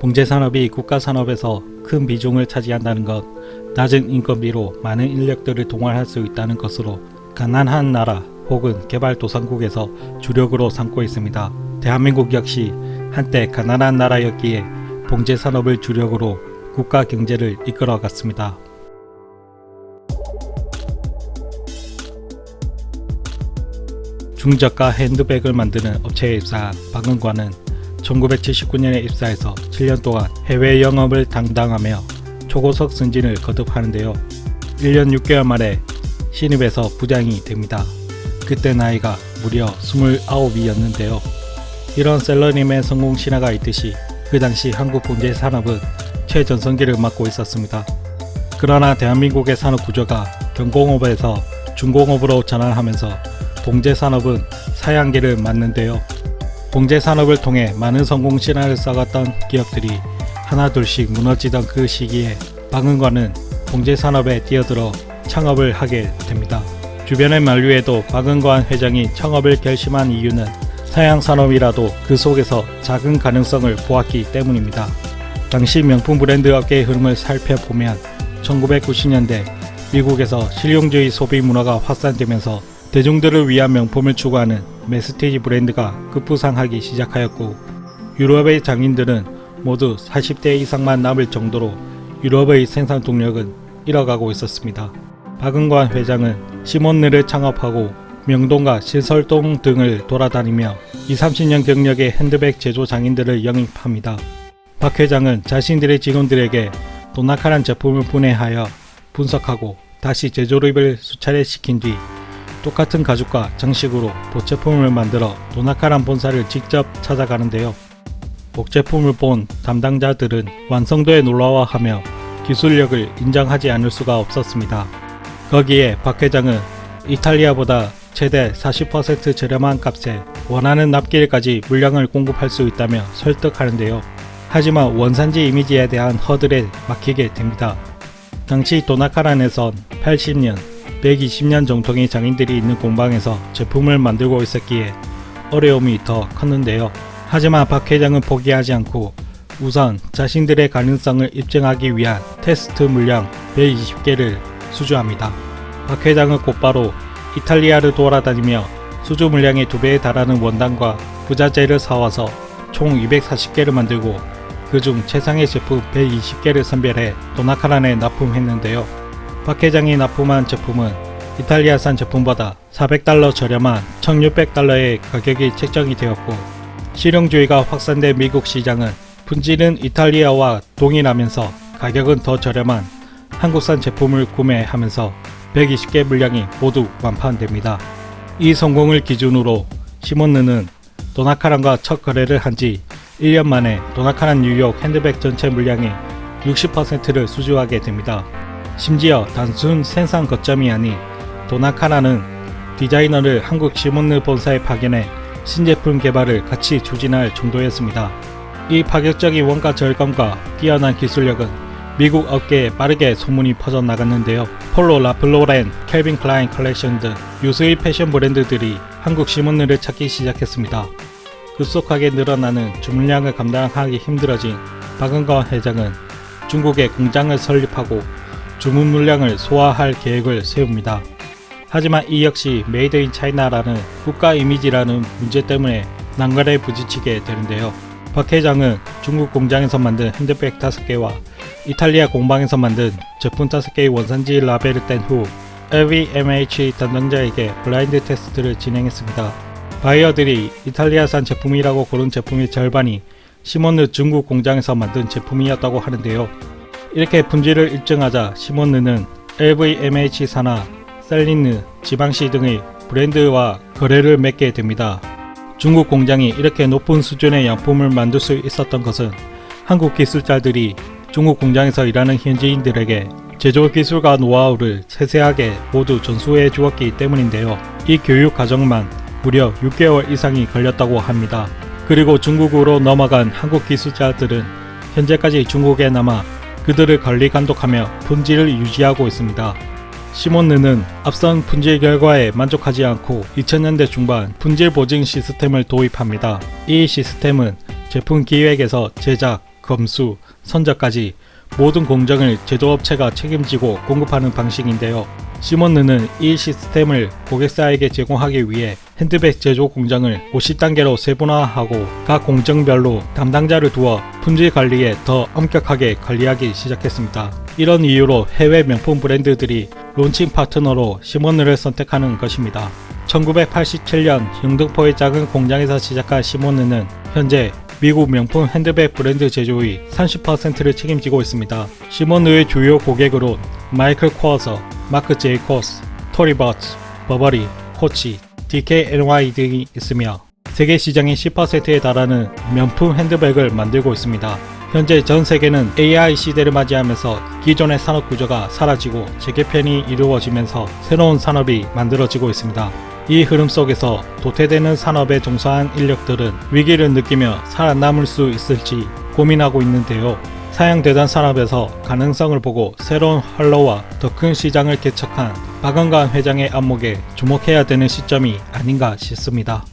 봉제산업이 국가산업에서 큰 비중을 차지한다는 것, 낮은 인건비로 많은 인력들을 동원할 수 있다는 것으로 가난한 나라 혹은 개발도상국에서 주력으로 삼고 있습니다. 대한민국 역시 한때 가난한 나라였기에 봉제산업을 주력으로 국가 경제를 이끌어갔습니다. 중저가 핸드백을 만드는 업체에 입사한 박은관은 1979년에 입사해서 7년 동안 해외 영업을 담당하며 초고속 승진을 거듭하는데요. 1년 6개월 만에 신입에서 부장이 됩니다. 그때 나이가 무려 29이었는데요. 이런 셀러님의 성공 신화가 있듯이 그 당시 한국 봉제 산업은 최전성기를 맞고 있었습니다. 그러나 대한민국의 산업 구조가 경공업에서 중공업으로 전환하면서 봉제 산업은 사양기를 맞는데요. 봉제 산업을 통해 많은 성공 신화를 쌓았던 기업들이 하나둘씩 무너지던 그 시기에 박은관은 봉제 산업에 뛰어들어 창업을 하게 됩니다. 주변의 만류에도 박은관 회장이 창업을 결심한 이유는 사양 산업이라도 그 속에서 작은 가능성을 보았기 때문입니다. 당시 명품 브랜드 업계의 흐름을 살펴보면 1990년대 미국에서 실용주의 소비 문화가 확산되면서 대중들을 위한 명품을 추구하는 메스티지 브랜드가 급부상하기 시작하였고, 유럽의 장인들은 모두 40대 이상만 남을 정도로 유럽의 생산 동력은 잃어가고 있었습니다. 박은관 회장은 시몬느를 창업하고 명동과 신설동 등을 돌아다니며 20-30년 경력의 핸드백 제조 장인들을 영입합니다. 박 회장은 자신들의 직원들에게 도나카란 제품을 분해하여 분석하고 다시 제조립을 수차례 시킨 뒤 똑같은 가죽과 장식으로 보제품을 만들어 도나카란 본사를 직접 찾아가는데요. 복제품을 본 담당자들은 완성도에 놀라워하며 기술력을 인정하지 않을 수가 없었습니다. 거기에 박 회장은 이탈리아보다 최대 40% 저렴한 값에 원하는 납기일까지 물량을 공급할 수 있다며 설득하는데요. 하지만 원산지 이미지에 대한 허들에 막히게 됩니다. 당시 도나카란에선 80년, 120년 정통의 장인들이 있는 공방에서 제품을 만들고 있었기에 어려움이 더 컸는데요. 하지만 박 회장은 포기하지 않고 우선 자신들의 가능성을 입증하기 위한 테스트 물량 120개를 수주합니다. 박 회장은 곧바로 이탈리아를 돌아다니며 수주 물량의 2배에 달하는 원단과 부자재를 사와서 총 240개를 만들고 그중 최상의 제품 120개를 선별해 도나카란에 납품했는데요. 박 회장이 납품한 제품은 이탈리아산 제품보다 400달러 저렴한 1600달러의 가격이 책정이 되었고, 실용주의가 확산된 미국 시장은 품질은 이탈리아와 동일하면서 가격은 더 저렴한 한국산 제품을 구매하면서 120개 물량이 모두 완판됩니다. 이 성공을 기준으로 시몬느는 도나카란과 첫 거래를 한 지 1년 만에 도나카란 뉴욕 핸드백 전체 물량의 60%를 수주하게 됩니다. 심지어 단순 생산 거점이 아닌 도나카란은 디자이너를 한국 시몬느 본사에 파견해 신제품 개발을 같이 추진할 정도였습니다. 이 파격적인 원가 절감과 뛰어난 기술력은 미국 업계에 빠르게 소문이 퍼져나갔는데요. 폴로 라플로렌, 캘빈 클라인 컬렉션 등 유수의 패션 브랜드들이 한국 시몬느를 찾기 시작했습니다. 급속하게 늘어나는 주문량을 감당하기 힘들어진 박은관 회장은 중국에 공장을 설립하고 주문 물량을 소화할 계획을 세웁니다. 하지만 이 역시 메이드 인 차이나라는 국가 이미지라는 문제 때문에 난관에 부딪히게 되는데요. 박 회장은 중국 공장에서 만든 핸드백 5개와 이탈리아 공방에서 만든 제품 5개의 원산지 라벨을 뗀 후 LVMH 담당자에게 블라인드 테스트를 진행했습니다. 바이어들이 이탈리아산 제품이라고 고른 제품의 절반이 시몬느 중국 공장에서 만든 제품이었다고 하는데요. 이렇게 품질을 입증하자 시몬느는 LVMH 산하, 셀린느, 지방시 등의 브랜드와 거래를 맺게 됩니다. 중국 공장이 이렇게 높은 수준의 양품을 만들 수 있었던 것은 한국 기술자들이 중국 공장에서 일하는 현지인들에게 제조 기술과 노하우를 세세하게 모두 전수해 주었기 때문인데요. 이 교육 과정만 무려 6개월 이상이 걸렸다고 합니다. 그리고 중국으로 넘어간 한국 기술자들은 현재까지 중국에 남아 그들을 관리 감독하며 품질을 유지하고 있습니다. 시몬느는 앞선 품질 결과에 만족하지 않고 2000년대 중반 품질 보증 시스템을 도입합니다. 이 시스템은 제품 기획에서 제작, 검수, 선적까지 모든 공정을 제조업체가 책임지고 공급하는 방식인데요. 시몬느는 이 시스템을 고객사에게 제공하기 위해 핸드백 제조 공정을 50단계로 세분화하고 각 공정별로 담당자를 두어 품질 관리에 더 엄격하게 관리하기 시작했습니다. 이런 이유로 해외 명품 브랜드들이 론칭 파트너로 시몬느를 선택하는 것입니다. 1987년 영등포의 작은 공장에서 시작한 시몬느는 현재 미국 명품 핸드백 브랜드 제조의 30%를 책임지고 있습니다. 시몬느의 주요 고객으로 마이클 코어서, 마크 제이코스, 토리 버츠, 버버리, 코치, DKNY 등이 있으며 세계 시장의 10%에 달하는 명품 핸드백을 만들고 있습니다. 현재 전 세계는 AI 시대를 맞이하면서 기존의 산업 구조가 사라지고 재개편이 이루어지면서 새로운 산업이 만들어지고 있습니다. 이 흐름 속에서 도태되는 산업에 종사한 인력들은 위기를 느끼며 살아남을 수 있을지 고민하고 있는데요. 사양되던 산업에서 가능성을 보고 새로운 활로와 더 큰 시장을 개척한 박은관 회장의 안목에 주목해야 되는 시점이 아닌가 싶습니다.